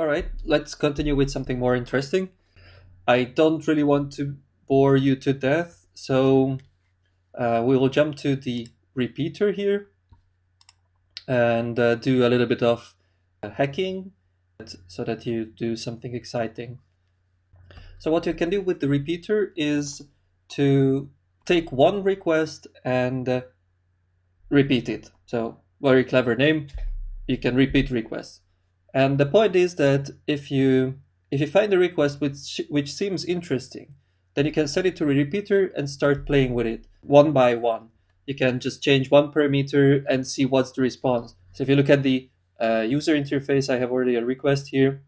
All right, let's continue with something more interesting. I don't really want to bore you to death, so we will jump to the repeater here and do a little bit of hacking so that you do something exciting. So what you can do with the repeater is to take one request and repeat it. So very clever name. You can repeat requests. And the point is that if you find a request which seems interesting, then you can set it to a repeater and start playing with it one by one. You can just change one parameter and see what's the response. So if you look at the user interface, I have already a request here.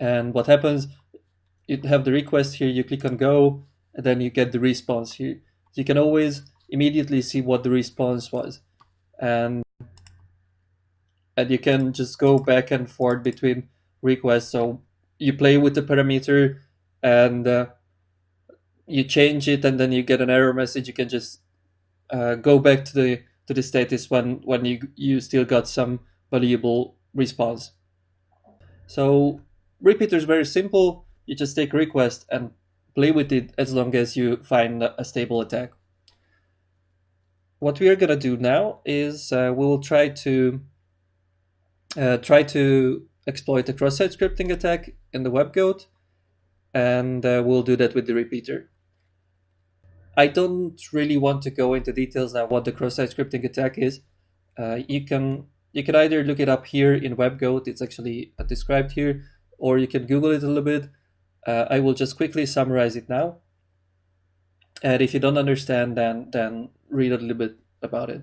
And what happens, you have the request here, you click on go, and then you get the response here. So you can always immediately see what the response was. And you can just go back and forth between requests. So you play with the parameter and you change it, and then you get an error message. You can just go back to the status when you still got some valuable response. So repeater is very simple. You just take a request and play with it as long as you find a stable attack. What we are gonna do now is we'll try to exploit a cross-site scripting attack in the webgoat, and we'll do that with the repeater. I don't really want to go into details now what the cross-site scripting attack is. You can either look it up here in webgoat, it's actually described here, or you can Google it a little bit. I will just quickly summarize it now. And if you don't understand, then read a little bit about it.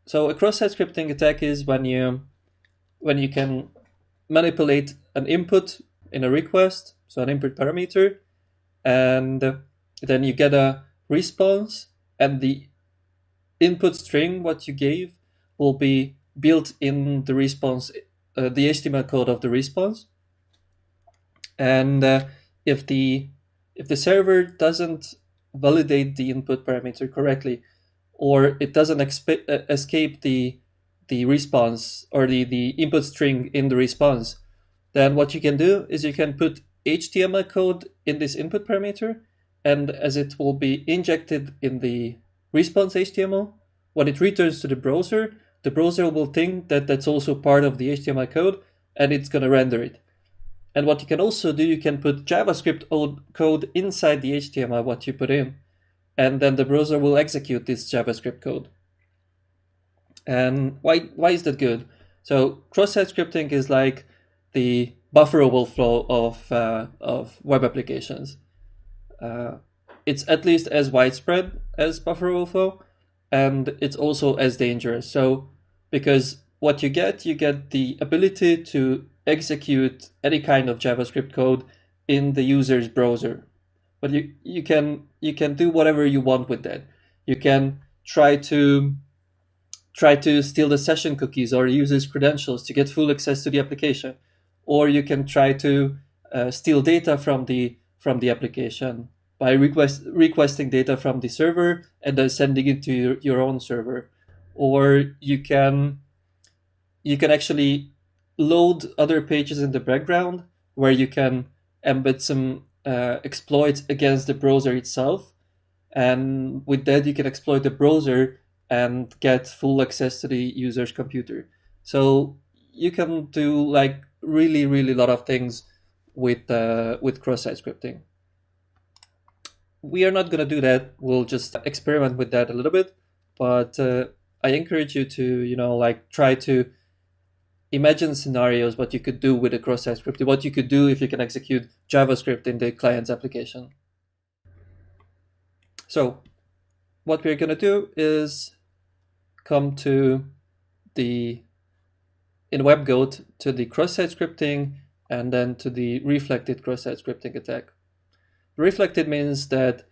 So a cross-site scripting attack is when you can manipulate an input in a request, so an input parameter, and then you get a response, and the input string, what you gave, will be built in the response, the HTML code of the response. And if the server doesn't validate the input parameter correctly, or it doesn't escape the response or the input string in the response, then what you can do is you can put HTML code in this input parameter, and as it will be injected in the response HTML, when it returns to the browser will think that that's also part of the HTML code, and it's going to render it. And what you can also do, you can put JavaScript code inside the HTML, what you put in, and then the browser will execute this JavaScript code. And why is that good? So cross-site scripting is like the buffer overflow of web applications. It's at least as widespread as buffer overflow, and it's also as dangerous. So because what you get the ability to execute any kind of JavaScript code in the user's browser. But you can do whatever you want with that. You can try to steal the session cookies or user's credentials to get full access to the application, or you can try to steal data from the application by requesting data from the server and then sending it to your own server, or you can actually load other pages in the background where you can embed some exploits against the browser itself, and with that you can exploit the browser and get full access to the user's computer. So you can do like really a lot of things with cross-site scripting. We are not going to do that. We'll just experiment with that a little bit, but I encourage you to try to imagine scenarios what you could do with a cross-site scripting, what you could do if you can execute JavaScript in the client's application. So what we're going to do is come to in webgoat to the cross-site scripting and then to the reflected cross-site scripting attack. Reflected means that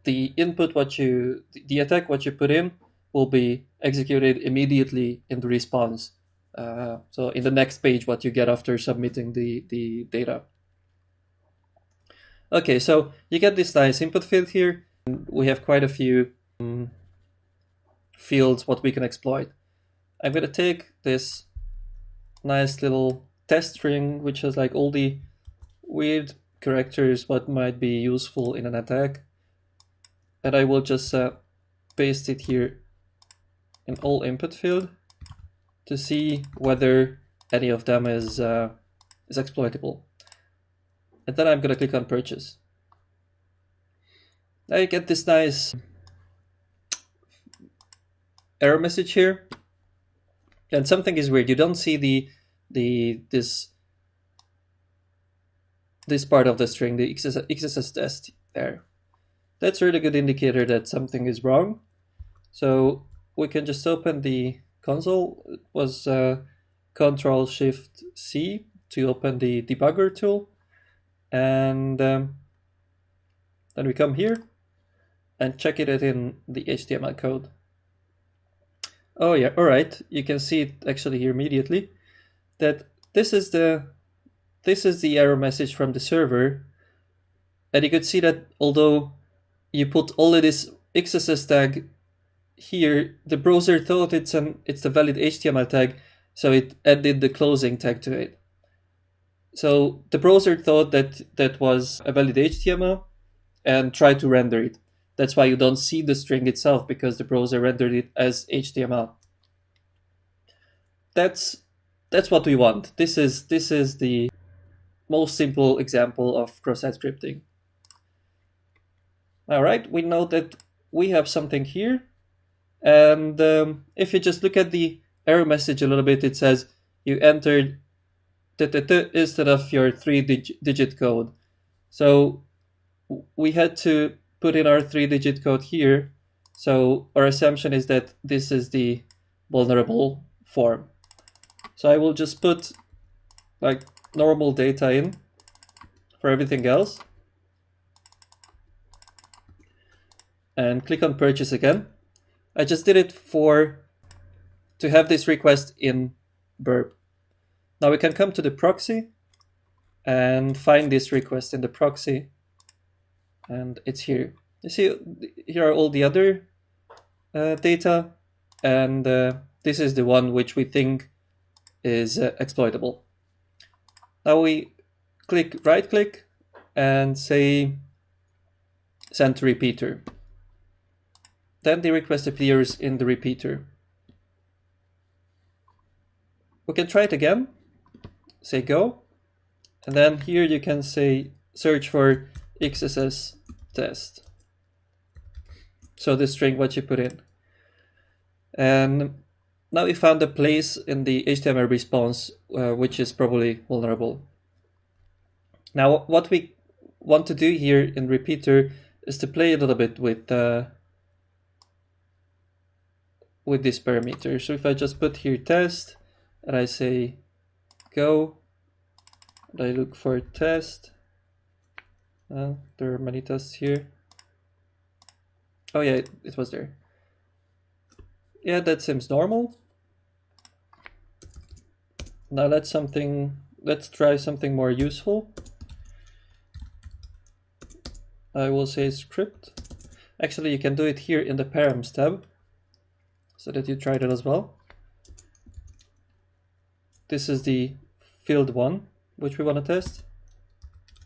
the input the attack what you put in will be executed immediately in the response. So in the next page, what you get after submitting the data. Okay, so you get this nice input field here. We have quite a few fields what we can exploit. I'm going to take this nice little test string, which has like all the weird characters what might be useful in an attack. And I will just paste it here in all input field to see whether any of them is exploitable. And then I'm gonna click on purchase. Now you get this nice error message here, and something is weird. You don't see this part of the string, the XSS test there. That's a really good indicator that something is wrong. So we can just open the console. It was Ctrl-Shift-C to open the debugger tool, and then we come here and check it in the HTML code. Oh yeah, all right. You can see it actually here immediately that this is the error message from the server, and you could see that although you put all of this XSS tag here, the browser thought it's a valid HTML tag, so it added the closing tag to it. So the browser thought that was a valid HTML and tried to render it. That's why you don't see the string itself, because the browser rendered it as HTML. That's what we want. This is the most simple example of cross-site scripting. All right, we know that we have something here, and if you just look at the error message a little bit, it says you entered instead of your 3-digit code. So we had to put in our 3-digit code here. So our assumption is that this is the vulnerable form. So I will just put like normal data in for everything else and click on purchase again. I just did it to have this request in Burp. Now we can come to the proxy and find this request in the proxy, and it's here. You see, here are all the other data, and this is the one which we think is exploitable. Now we right click and say send to repeater. Then the request appears in the repeater. We can try it again, say go, and then here you can say search for XSS test. So the string what you put in. And now we found a place in the HTML response which is probably vulnerable. Now what we want to do here in repeater is to play a little bit with this parameter. So if I just put here test and I say go, and I look for test, there are many tests here. Oh yeah, it was there. Yeah, that seems normal. Now let's try something more useful. I will say script. Actually, you can do it here in the params tab, so that you try that as well. This is the field 1, which we want to test.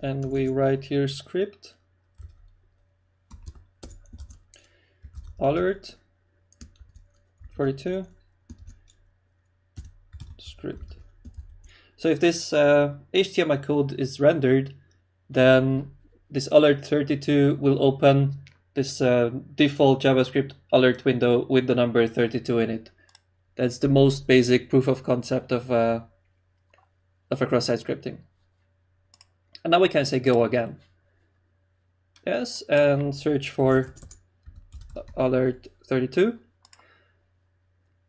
And we write here script alert 42 script. So if this HTML code is rendered, then this alert 32 will open this default JavaScript alert window with the number 32 in it. That's the most basic proof of concept of a cross-site scripting. And now we can say go again. Yes, and search for alert 32.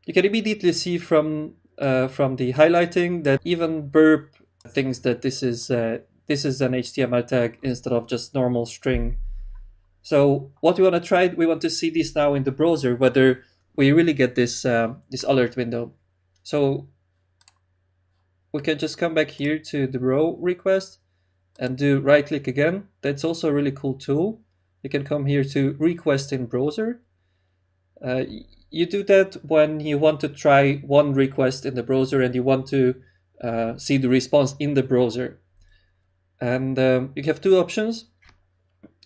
You can immediately see from the highlighting that even Burp thinks that this is an HTML tag instead of just normal string. So what we want to try, we want to see this now in the browser, whether we really get this this alert window. So we can just come back here to the row request and do right click again. That's also a really cool tool. You can come here to request in browser. You do that when you want to try one request in the browser and you want to see the response in the browser. And you have two options: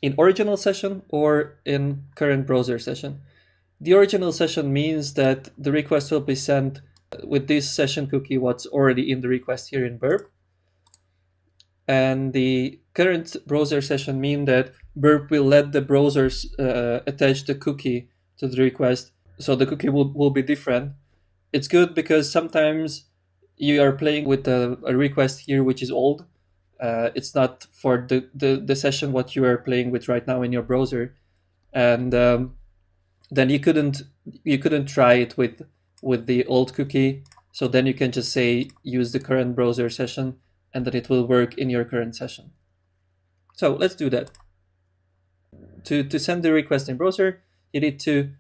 in original session or in current browser session. The original session means that the request will be sent with this session cookie, what's already in the request here in Burp. And the current browser session mean that Burp will let the browsers attach the cookie to the request, so the cookie will be different. It's good because sometimes you are playing with a request here which is old. It's not for the session what you are playing with right now in your browser, and then you couldn't try it with the old cookie. So then you can just say use the current browser session, and then it will work in your current session. So let's do that. To send the request in browser, you need to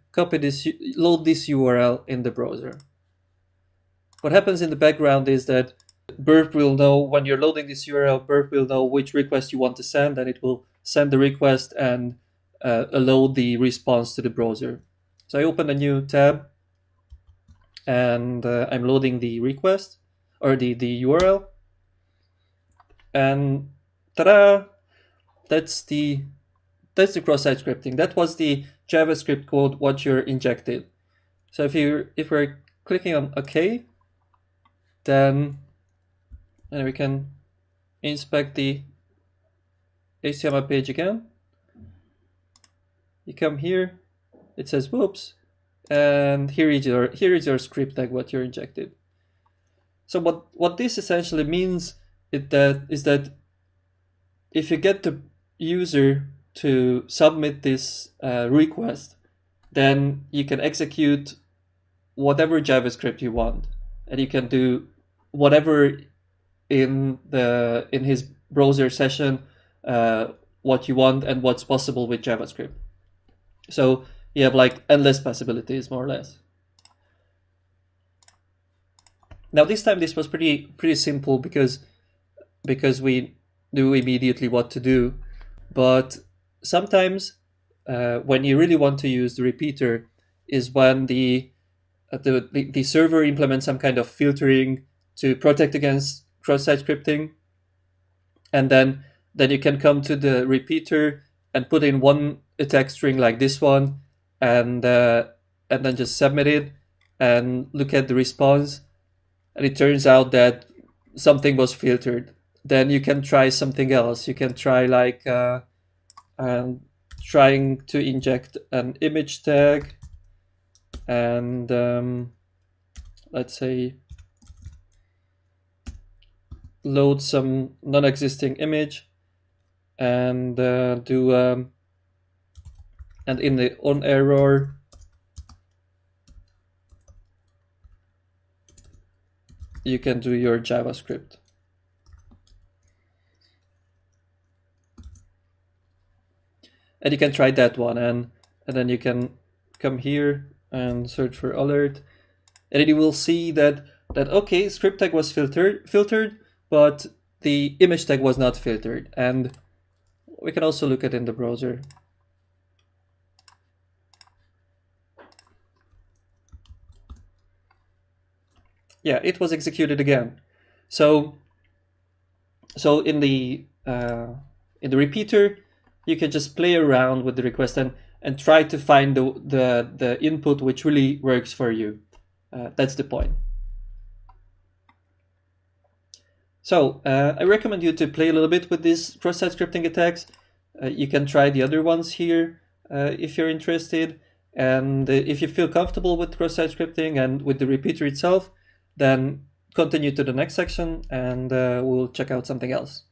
load this URL in the browser. What happens in the background is that Burp will know when you're loading this URL, Burp will know which request you want to send, and it will send the request and load the response to the browser. So I open a new tab, and I'm loading the request or the URL, and ta-da! That's the cross-site scripting. That was the JavaScript code what you're injected. So if we're clicking on OK, then we can inspect the HTML page again. You come here, it says whoops, and here is your script tag what you're injected. So what this essentially means is that if you get the user to submit this request, then you can execute whatever JavaScript you want, and you can do whatever in his browser session what you want and what's possible with JavaScript. So you have like endless possibilities, more or less. Now this time this was pretty simple because we knew immediately what to do. But sometimes when you really want to use the repeater is when the server implements some kind of filtering to protect against cross-site scripting, and then you can come to the repeater and put in one text string like this one, and then just submit it and look at the response, and it turns out that something was filtered. Then you can try something else. You can try like trying to inject an image tag, and let's say load some non-existing image, and do and in the on error you can do your JavaScript. And you can try that one, and then you can come here and search for alert, and then you will see that okay, script tag was filtered, but the image tag was not filtered. And we can also look at in the browser. Yeah, it was executed again. So in the repeater, you can just play around with the request and try to find the input which really works for you. That's the point. So I recommend you to play a little bit with these cross-site scripting attacks. You can try the other ones here if you're interested. And if you feel comfortable with cross-site scripting and with the repeater itself, then continue to the next section, and we'll check out something else.